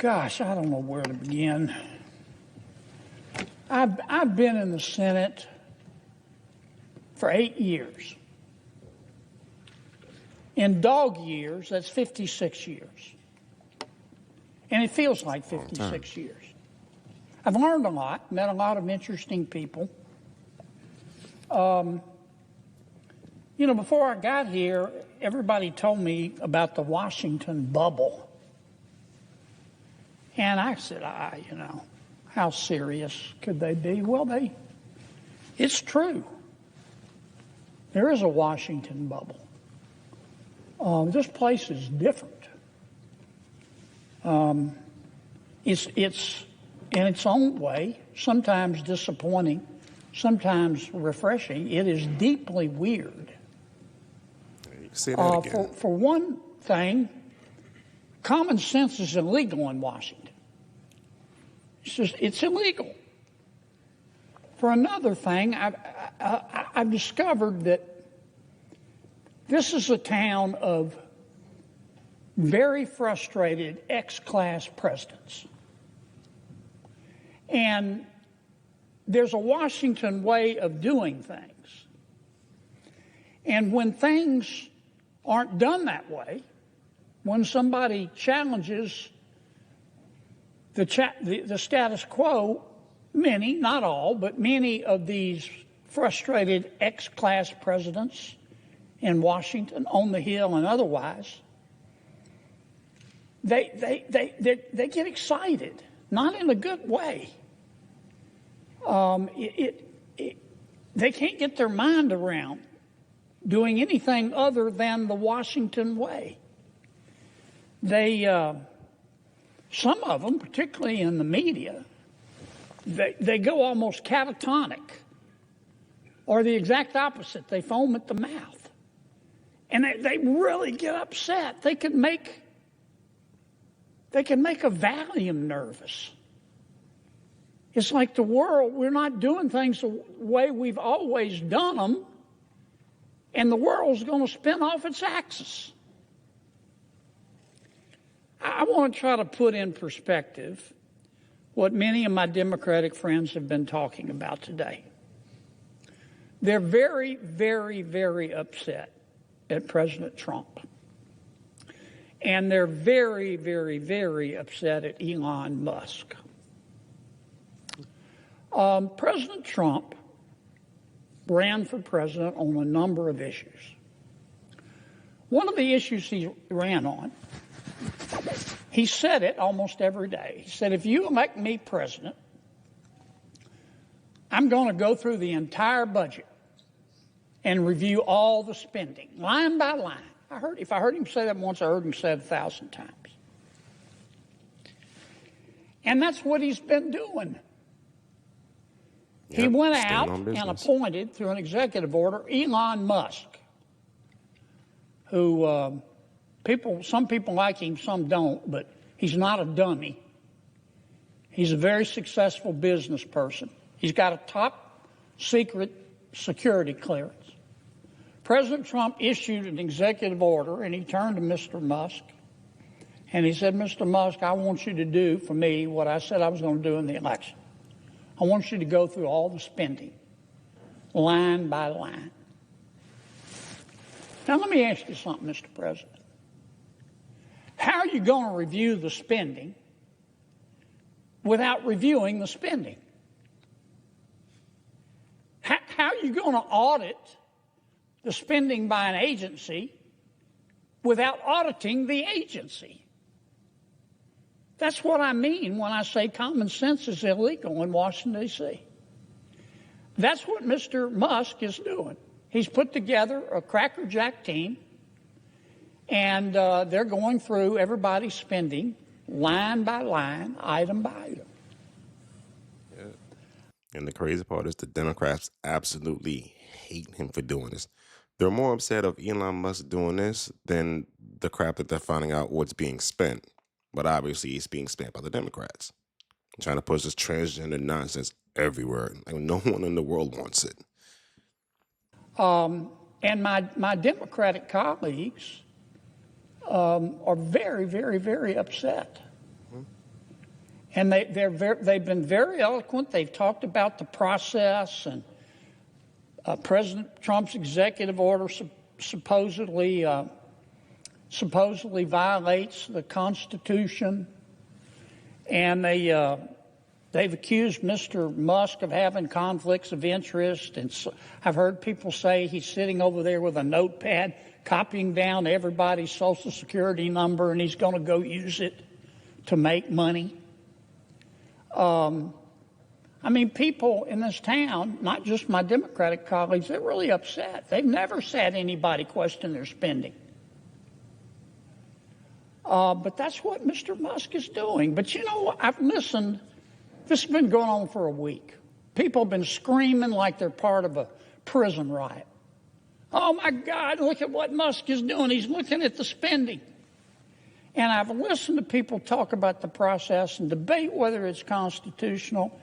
Gosh, I don't know where to begin. I've been in the Senate for 8 years. In dog years, that's 56 years. And it feels like 56 years. I've learned a lot, met a lot of interesting people. You know, before I got here, everybody told me about the Washington bubble. And I said, how serious could they be? Well, it's true. There is a Washington bubble. This place is different. It's in its own way, sometimes disappointing, sometimes refreshing. It is deeply weird. Say that again. For one thing, common sense is illegal in Washington. It's illegal. For another thing, I've discovered that this is a town of very frustrated ex-class presidents. And there's a Washington way of doing things. And when things aren't done that way, when somebody challenges the status quo, many, not all, but many of these frustrated ex-class presidents in Washington, on the Hill and otherwise, they get excited, not in a good way. They can't get their mind around doing anything other than the Washington way. Some of them, particularly in the media, they go almost catatonic, or the exact opposite. They foam at the mouth. And they really get upset. They can make a Valium nervous. It's like the world, we're not doing things the way we've always done them, and the world's going to spin off its axis. I want to try to put in perspective what many of my Democratic friends have been talking about today. They're very, very, very upset at President Trump. And they're very, very, very upset at Elon Musk. President Trump ran for president on a number of issues. One of the issues he ran on, he said it almost every day. He said, if you elect me president, I'm going to go through the entire budget and review all the spending, line by line. If I heard him say that once, I heard him say it 1,000 times. And that's what he's been doing. He went out and appointed, through an executive order, Elon Musk, who some people like him, some don't, but he's not a dummy. He's a very successful business person. He's got a top secret security clearance. President Trump issued an executive order, and he turned to Mr. Musk, and he said, Mr. Musk, I want you to do for me what I said I was going to do in the election. I want you to go through all the spending, line by line. Now, let me ask you something, Mr. President. How are you going to review the spending without reviewing the spending? How are you going to audit the spending by an agency without auditing the agency? That's what I mean when I say common sense is illegal in Washington, D.C. That's what Mr. Musk is doing. He's put together a crackerjack team, and they're going through everybody's spending line by line, item by item. Yeah. And the crazy part is the Democrats absolutely hate him for doing this. They're more upset of Elon Musk doing this than the crap that they're finding out what's being spent. But obviously, it's being spent by the Democrats, trying to push this transgender nonsense everywhere. Like, no one in the world wants it. And my Democratic colleagues are very, very, very upset. And they've been very eloquent. They've talked about the process, and President Trump's executive order supposedly violates the Constitution. And they've accused Mr. Musk of having conflicts of interest. And so I've heard people say he's sitting over there with a notepad copying down everybody's Social Security number, and he's going to go use it to make money. I mean, people in this town, not just my Democratic colleagues, they're really upset. They've never said anybody question their spending. But that's what Mr. Musk is doing. But you know, I've listened. This has been going on for a week. People have been screaming like they're part of a prison riot. Oh, my God, look at what Musk is doing. He's looking at the spending. And I've listened to people talk about the process and debate whether it's constitutional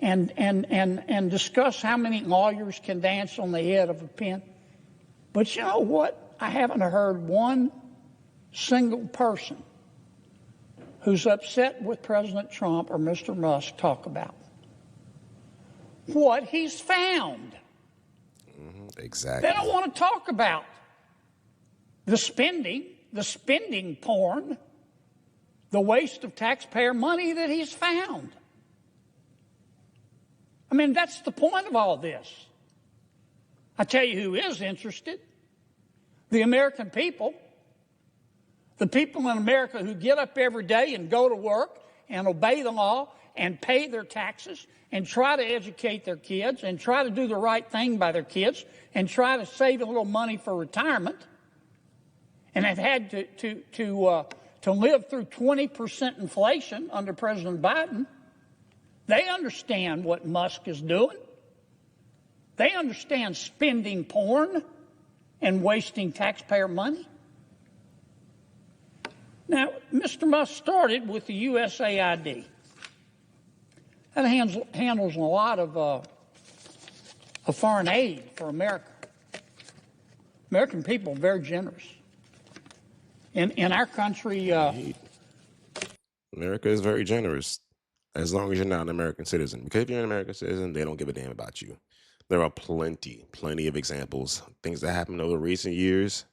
and discuss how many lawyers can dance on the head of a pin. But you know what? I haven't heard one single person who's upset with President Trump or Mr. Musk talk about what he's found. Exactly. They don't want to talk about the spending porn, the waste of taxpayer money that he's found. I mean, that's the point of all this. I tell you who is interested. The American people. The people in America who get up every day and go to work and obey the law and pay their taxes and try to educate their kids and try to do the right thing by their kids and try to save a little money for retirement, and have had to live through 20% inflation under President Biden. They understand what Musk is doing. They understand spending porn and wasting taxpayer money. Now, Mr. Musk started with the USAID. That handles a lot of foreign aid for America. American people are very generous. In our country... America is very generous, as long as you're not an American citizen. Because if you're an American citizen, they don't give a damn about you. There are plenty of examples, things that happened over recent years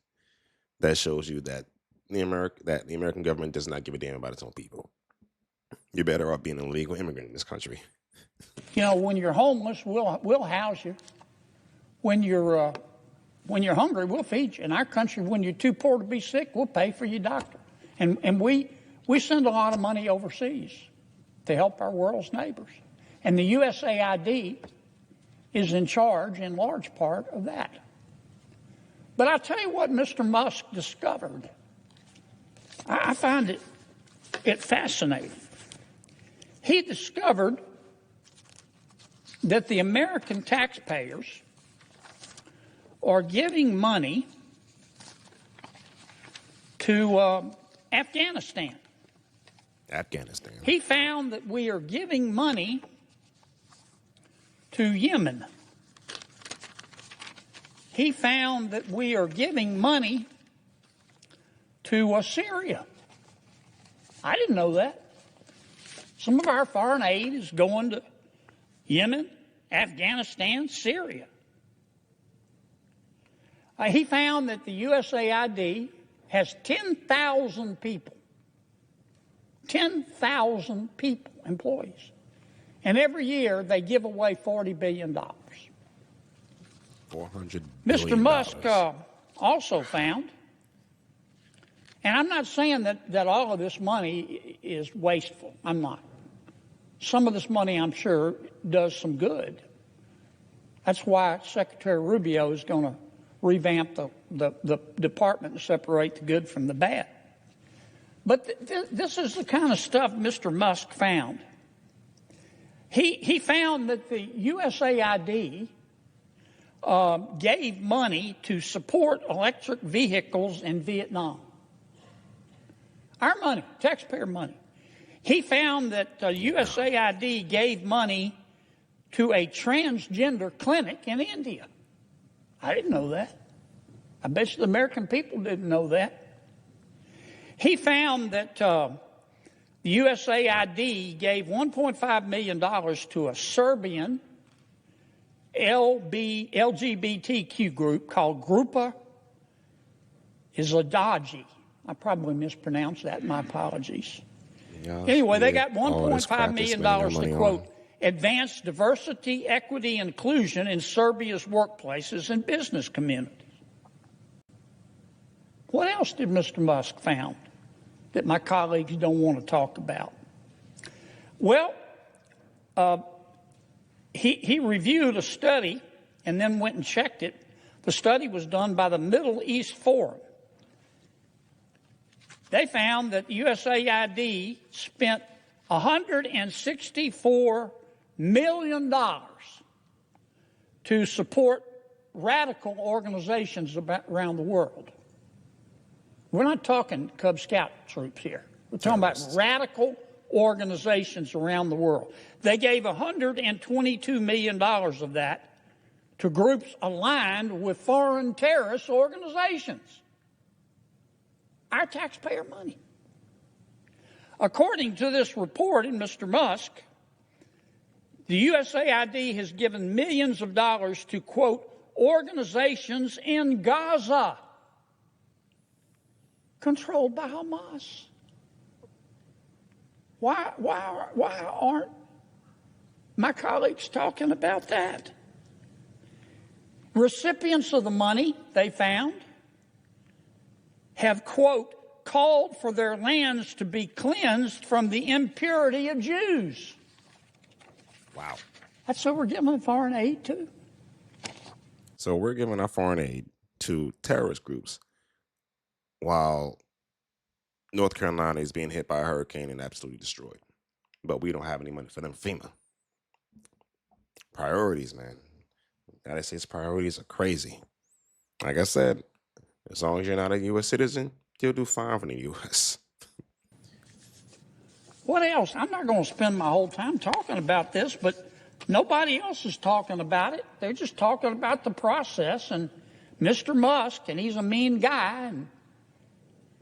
that shows you that the American government does not give a damn about its own people. You're better off being an illegal immigrant in this country. You know, when you're homeless, we'll house you. When you're hungry, we'll feed you. In our country, when you're too poor to be sick, we'll pay for your doctor. And we send a lot of money overseas to help our world's neighbors. And the USAID is in charge, in large part, of that. But I'll tell you what Mr. Musk discovered. I find it fascinating. He discovered that the American taxpayers are giving money to Afghanistan. He found that we are giving money to Yemen. He found that we are giving money to Syria. I didn't know that. Some of our foreign aid is going to Yemen, Afghanistan, Syria. He found that the USAID has 10,000 people, employees. And every year they give away $40 billion. $400 billion. Mr. Musk also found, and I'm not saying that all of this money is wasteful. I'm not. Some of this money, I'm sure, does some good. That's why Secretary Rubio is going to revamp the department and separate the good from the bad. But this is the kind of stuff Mr. Musk found. He found that the USAID gave money to support electric vehicles in Vietnam. Our money, taxpayer money. He found that USAID gave money to a transgender clinic in India. I didn't know that. I bet you the American people didn't know that. He found that The USAID gave $1.5 million to a Serbian LGBTQ group called Grupa Izladaji. I probably mispronounced that. My apologies. Anyway, they got $1.5 million to, quote, advance diversity, equity, and inclusion in Serbia's workplaces and business communities. What else did Mr. Musk found that my colleagues don't want to talk about? Well, he reviewed a study and then went and checked it. The study was done by the Middle East Forum. They found that USAID spent $164 million to support radical organizations around the world. We're not talking Cub Scout troops here. We're talking about radical organizations around the world. They gave $122 million of that to groups aligned with foreign terrorist organizations. Our taxpayer money. According to this report in Mr. Musk, the USAID has given millions of dollars to, quote, organizations in Gaza controlled by Hamas. Why aren't my colleagues talking about that? Recipients of the money, they found, have, quote, called for their lands to be cleansed from the impurity of Jews. Wow. That's what we're giving foreign aid to. So we're giving our foreign aid to terrorist groups while North Carolina is being hit by a hurricane and absolutely destroyed. But we don't have any money for them. FEMA. Priorities, man. United States priorities are crazy. Like I said, as long as you're not a U.S. citizen, you'll do fine for the U.S. What else? I'm not going to spend my whole time talking about this, but nobody else is talking about it. They're just talking about the process. And Mr. Musk, and he's a mean guy, and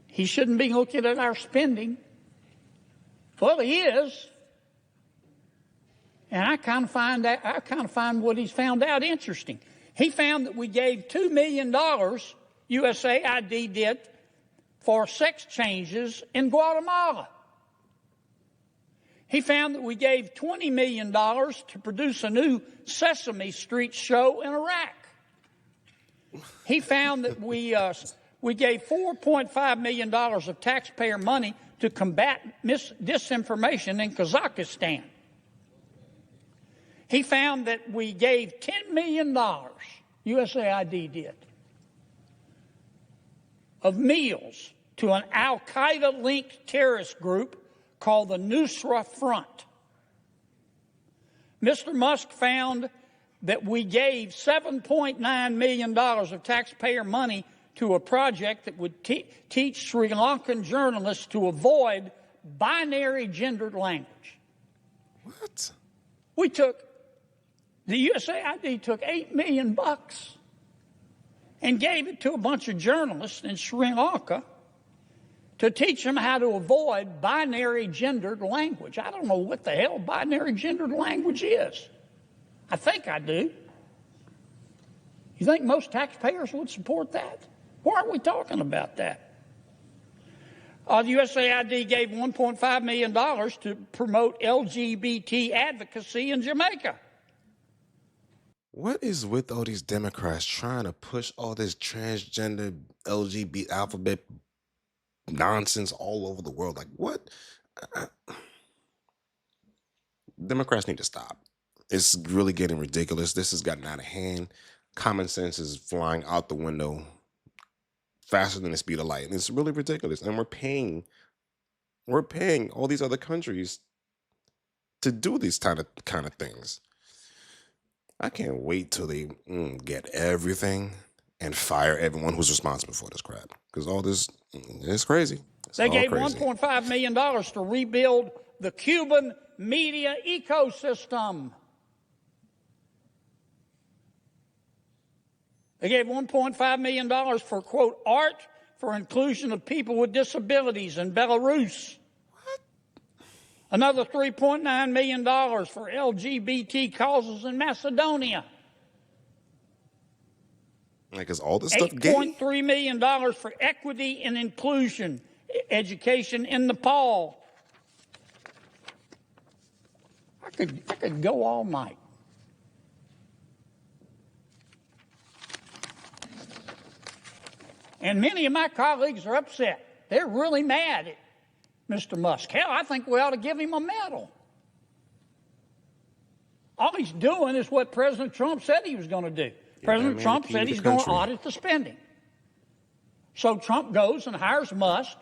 he shouldn't be looking at our spending. Well, he is. And I kind of find what he's found out interesting. He found that we gave $2 million, USAID did, for sex changes in Guatemala. He found that we gave $20 million to produce a new Sesame Street show in Iraq. He found that we gave $4.5 million of taxpayer money to combat disinformation in Kazakhstan. He found that we gave $10 million, USAID did, of meals to an al-Qaeda-linked terrorist group called the Nusra Front. Mr. Musk found that we gave $7.9 million of taxpayer money to a project that would teach Sri Lankan journalists to avoid binary gendered language. What? The USAID took $8 million and gave it to a bunch of journalists in Sri Lanka to teach them how to avoid binary gendered language. I don't know what the hell binary gendered language is. I think I do. You think most taxpayers would support that? Why aren't we talking about that? The USAID gave $1.5 million to promote LGBT advocacy in Jamaica. What is with all these Democrats trying to push all this transgender LGBT alphabet nonsense all over the world? Like, what? Democrats need to stop. It's really getting ridiculous. This has gotten out of hand. Common sense is flying out the window faster than the speed of light. And it's really ridiculous. And we're paying all these other countries to do these kind of things. I can't wait till they get everything and fire everyone who's responsible for this crap. Because all this is crazy. They gave $1.5 million to rebuild the Cuban media ecosystem. They gave $1.5 million for, quote, art for inclusion of people with disabilities in Belarus. Another $3.9 million for LGBT causes in Macedonia. Like, is all this stuff gay? $8.3 million for equity and inclusion education in Nepal. I could go all night. And many of my colleagues are upset. They're really mad at Mr. Musk. Hell, I think we ought to give him a medal. All he's doing is what President Trump said he was going to do. President Trump said he's going to audit the spending. So Trump goes and hires Musk,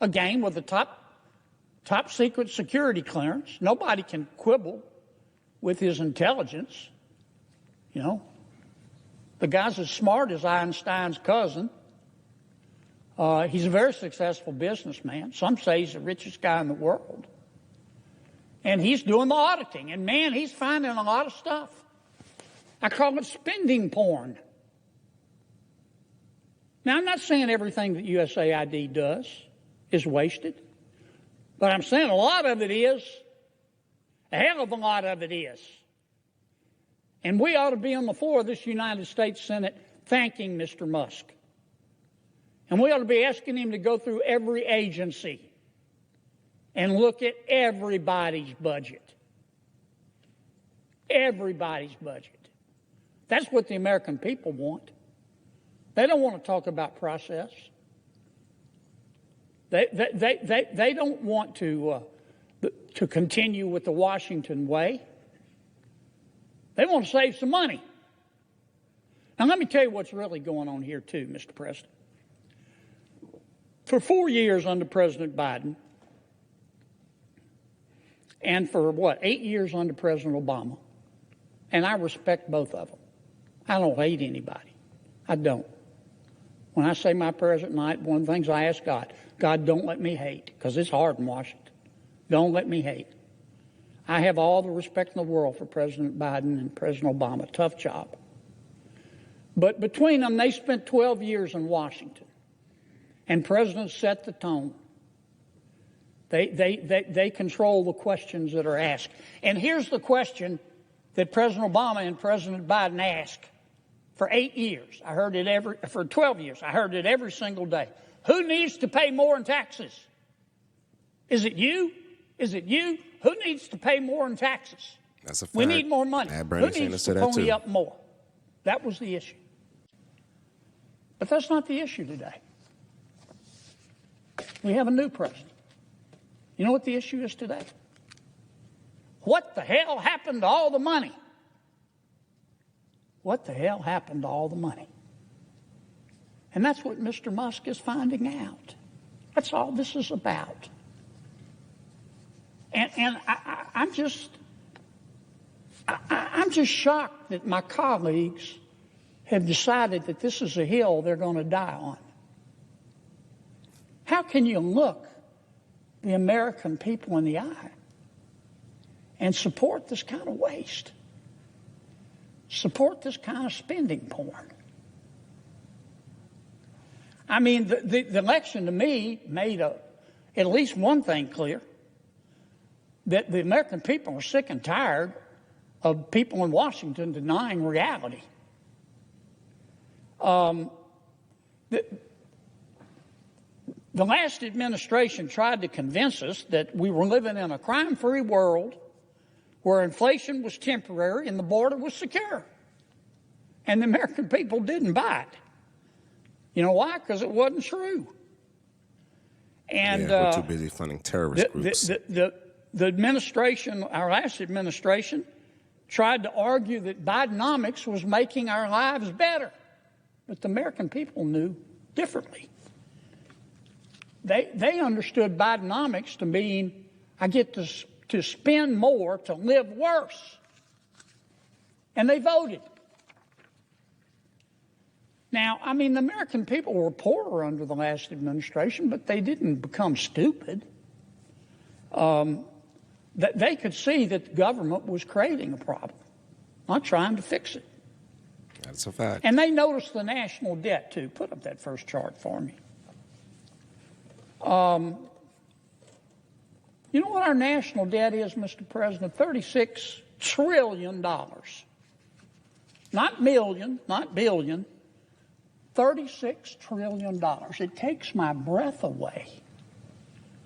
again with a top secret security clearance. Nobody can quibble with his intelligence. You know, the guy's as smart as Einstein's cousin. He's a very successful businessman. Some say he's the richest guy in the world. And he's doing the auditing. And, man, he's finding a lot of stuff. I call it spending porn. Now, I'm not saying everything that USAID does is wasted. But I'm saying a lot of it is. A hell of a lot of it is. And we ought to be on the floor of this United States Senate thanking Mr. Musk. And we ought to be asking him to go through every agency and look at everybody's budget. Everybody's budget. That's what the American people want. They don't want to talk about process. They don't want to continue with the Washington way. They want to save some money. Now, let me tell you what's really going on here, too, Mr. President. For 4 years under President Biden, and for, 8 years under President Obama, and I respect both of them. I don't hate anybody. I don't. When I say my prayers at night, one of the things I ask God, God, don't let me hate, because it's hard in Washington. Don't let me hate. I have all the respect in the world for President Biden and President Obama. Tough job. But between them, they spent 12 years in Washington. And presidents set the tone. They control the questions that are asked. And here's the question that President Obama and President Biden asked for 8 years. For 12 years. I heard it every single day. Who needs to pay more in taxes? Is it you? Is it you? Who needs to pay more in taxes? That's a fact. We need more money. Who needs to pony up more? That was the issue. But that's not the issue today. We have a new president. You know what the issue is today? What the hell happened to all the money? What the hell happened to all the money? And that's what Mr. Musk is finding out. That's all this is about. And I'm just shocked that my colleagues have decided that this is a hill they're going to die on. How can you look the American people in the eye and support this kind of waste? Support this kind of spending porn? I mean, the election to me made at least one thing clear, that the American people are sick and tired of people in Washington denying reality. The last administration tried to convince us that we were living in a crime-free world where inflation was temporary and the border was secure. And the American people didn't buy it. You know why? Because it wasn't true. And we're too busy funding terrorist groups. The administration, our last administration, tried to argue that Bidenomics was making our lives better. But the American people knew differently. They understood Bidenomics to mean I get to spend more to live worse. And they voted. Now, I mean, the American people were poorer under the last administration, but they didn't become stupid. They could see that the government was creating a problem, not trying to fix it. That's a fact. And they noticed the national debt, too. Put up that first chart for me. You know what our national debt is, Mr. President? $36 trillion. Not million, not billion. $36 trillion. It takes my breath away.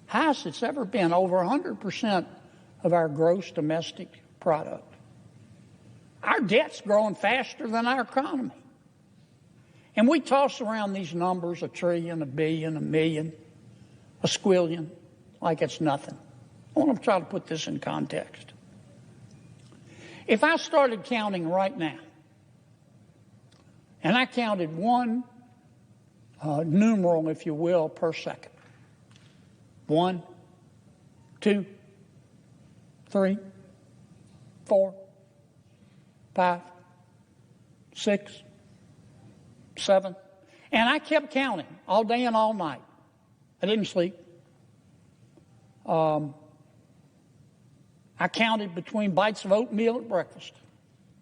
Highest it's ever been, over 100% of our gross domestic product. Our debt's growing faster than our economy. And we toss around these numbers, a trillion, a billion, a million, a squillion, like it's nothing. I want to try to put this in context. If I started counting right now, and I counted one numeral, if you will, per second. 1, 2, 3, 4, 5, 6, 7. And I kept counting all day and all night. I didn't sleep. I counted between bites of oatmeal at breakfast.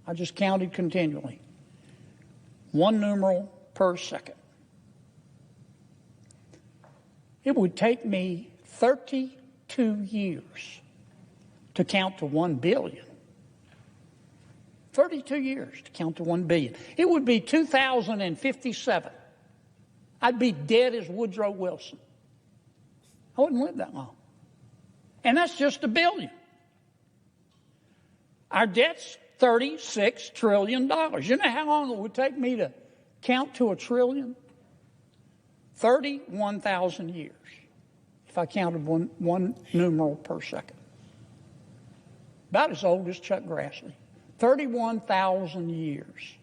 I just counted continually. One numeral per second. It would take me 32 years to count to 1 billion. 32 years to count to 1 billion. It would be 2057. I'd be dead as Woodrow Wilson. I wouldn't live that long. And that's just a billion. Our debt's $36 trillion. You know how long it would take me to count to 1 trillion? 31,000 years if I counted one numeral per second. About as old as Chuck Grassley. 31,000 years.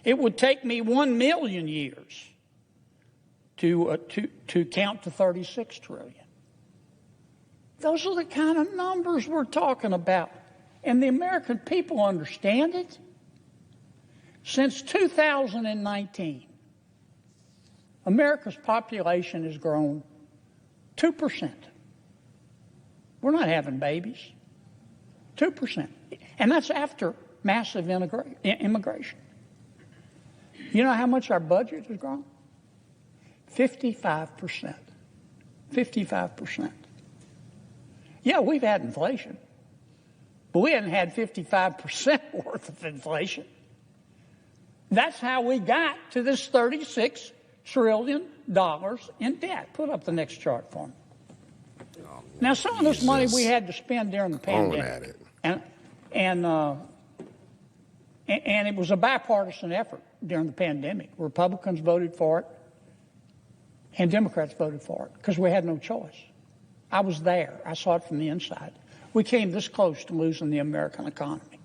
It would take me 1 million years to count to 36 trillion. Those are the kind of numbers we're talking about. And the American people understand it. Since 2019, America's population has grown 2%. We're not having babies. 2%. And that's after massive immigration. You know how much our budget has grown? 55%. 55%. Yeah, we've had inflation. But we hadn't had 55% worth of inflation. That's how we got to this $36 trillion in debt. Put up the next chart for me. Oh, now, some of this money we had to spend during the pandemic. And it was a bipartisan effort during the pandemic. Republicans voted for it, and Democrats voted for it because we had no choice. I was there. I saw it from the inside. We came this close to losing the American economy.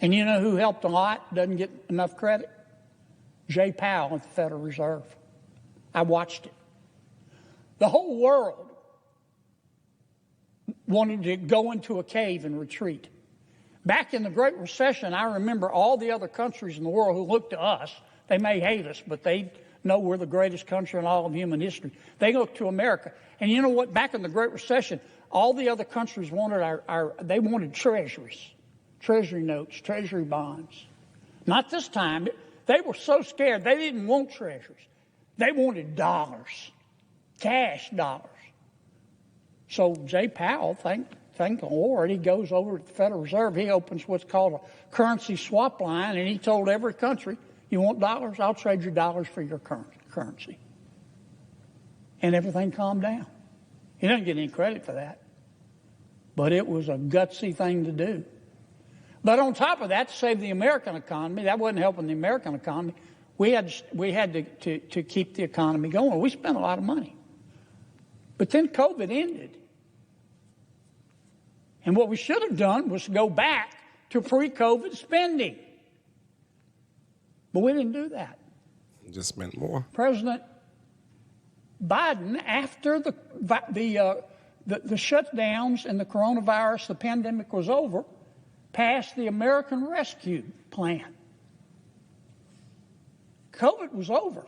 And you know who helped a lot, doesn't get enough credit? Jay Powell at the Federal Reserve. I watched it. The whole world wanted to go into a cave and retreat. Back in the Great Recession, I remember all the other countries in the world who looked to us. They may hate us, but they know we're the greatest country in all of human history. They looked to America. And you know what? Back in the Great Recession, all the other countries wanted they wanted treasuries, treasury notes, treasury bonds. Not this time. They were so scared they didn't want treasuries. They wanted dollars, cash dollars. So Jay Powell, thank the Lord, he goes over to the Federal Reserve. He opens what's called a currency swap line, and he told every country, you want dollars? I'll trade you dollars for your currency. And everything calmed down. He doesn't get any credit for that. But it was a gutsy thing to do. But on top of that, to save the American economy, that wasn't helping the American economy. We had to keep the economy going. We spent a lot of money. But then COVID ended. And what we should have done was go back to pre-COVID spending. But we didn't do that. Just spent more. President Biden, after the shutdowns and the coronavirus, the pandemic was over, passed the American Rescue Plan. COVID was over.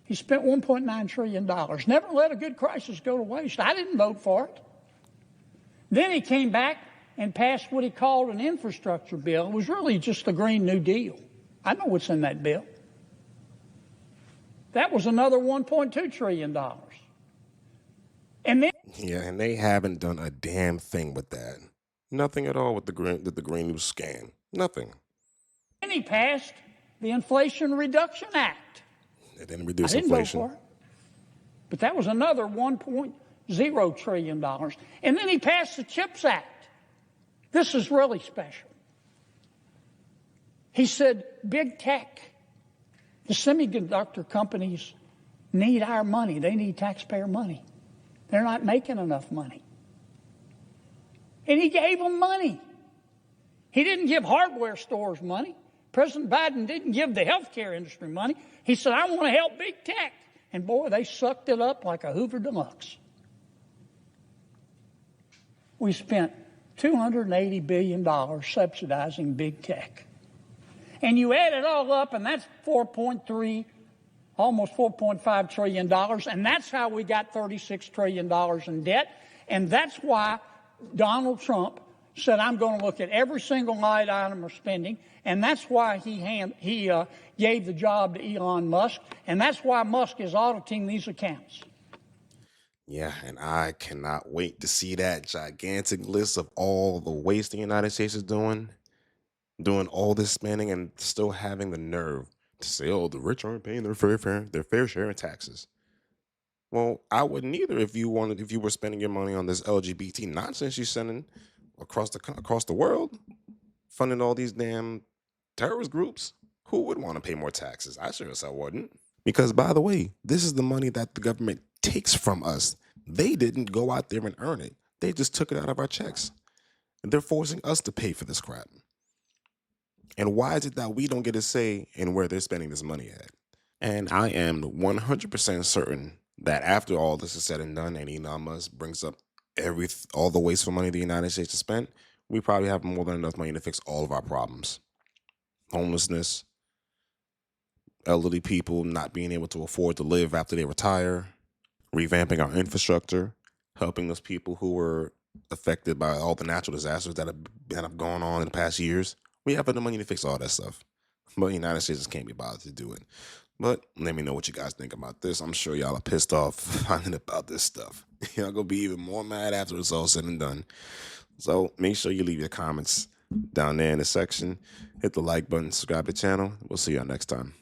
He spent $1.9 trillion. Never let a good crisis go to waste. I didn't vote for it. Then he came back and passed what he called an infrastructure bill. It was really just the Green New Deal. I know what's in that bill. That was another $1.2 trillion. And then Yeah, and they haven't done a damn thing with that. Nothing at all with the Green New scan. Nothing. he passed the Inflation Reduction Act. They didn't I reduce didn't vote inflation. for it. But that was another $1.0 trillion. And then he passed the CHIPS Act. This is really special. He said, big tech, the semiconductor companies need our money. They need taxpayer money. They're not making enough money. And he gave them money. He didn't give hardware stores money. President Biden didn't give the healthcare industry money. He said, I want to help big tech. And boy, they sucked it up like a Hoover Deluxe. We spent $280 billion subsidizing big tech. And you add it all up, and that's almost $4.5 trillion. And that's how we got $36 trillion in debt. And that's why Donald Trump said, I'm going to look at every single line item of spending. And that's why he gave the job to Elon Musk. And that's why Musk is auditing these accounts. Yeah, and I cannot wait to see that gigantic list of all the waste the United States is doing all this spending and still having the nerve to say, oh, the rich aren't paying their fair share in taxes. Well, I wouldn't either if you were spending your money on this LGBT nonsense you're sending across the world, funding all these damn terrorist groups. Who would want to pay more taxes? I sure as hell wouldn't. Because, by the way, this is the money that the government takes from us. They didn't go out there and earn it. They just took it out of our checks. And they're forcing us to pay for this crap. And why is it that we don't get a say in where they're spending this money at? And I am 100% certain that after all this is said and done, and Elon Musk brings up all the wasteful money the United States has spent, we probably have more than enough money to fix all of our problems. Homelessness, elderly people not being able to afford to live after they retire, revamping our infrastructure, helping those people who were affected by all the natural disasters that have gone on in the past years. We have the money to fix all that stuff. But the United States just can't be bothered to do it. But let me know what you guys think about this. I'm sure y'all are pissed off finding about this stuff. Y'all gonna be even more mad after it's all said and done. So make sure you leave your comments down there in the section. Hit the like button, subscribe to the channel. We'll see y'all next time.